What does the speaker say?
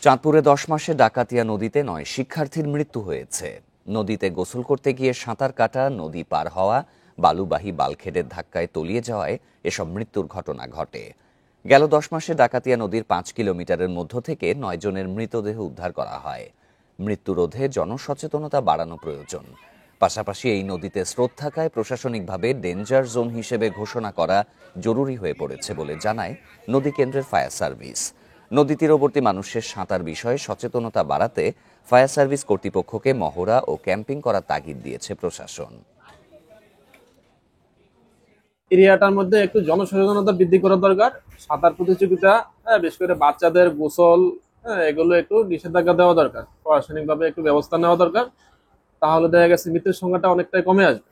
চাঁদপুরে ১০ মাসে ডাকাতিয়া নদীতে ৯ শিক্ষার্থীর মৃত্যু হয়েছে। নদীতে গোসল করতে গিয়ে সাঁতার কাটা, নদী পার হওয়া, বালুবাহী বাল্কহেডের ধাক্কায় তলিয়ে যাওয়ায় এসব মৃত্যুর ঘটনা ঘটে। গেল ১০ মাসে ডাকাতিয়া নদীর ৫ কিলোমিটারের মধ্য থেকে ৯ জনের মৃতদেহ উদ্ধার করা হয়। মৃত্যু রোধে জনসচেতনতা বাড়ানো প্রয়োজন। পাশাপাশি এই নদীতে স্রোত থাকায় প্রশাসনিকভাবে ডেঞ্জার জোন হিসেবে ঘোষণা করা জরুরি হয়ে পড়েছে বলে জানায় নদী কেন্দ্রের ফায়ার সার্ভিস। নদী তীরবর্তী মানুষের সাঁতার বিষয়ে সচেতনতা বাড়াতে ফায়ার সার্ভিস কর্তৃপক্ষকে মহড়া ও ক্যাম্পিং করার তাগিদ দিয়েছে প্রশাসন। এরিয়াটার মধ্যে একটু জনসচেতনতা বৃদ্ধি করা দরকার। সাঁতার প্রতিযোগিতা, বিশেষ করে বাচ্চাদের গোসল, এগুলো একটু নিষেধাজ্ঞা দেওয়া দরকার, প্রশাসনিকভাবে একটু ব্যবস্থা নেওয়া দরকার। তাহলে দেখা গেছে মৃত্যুর সংখ্যাটা অনেকটাই কমে আসবে।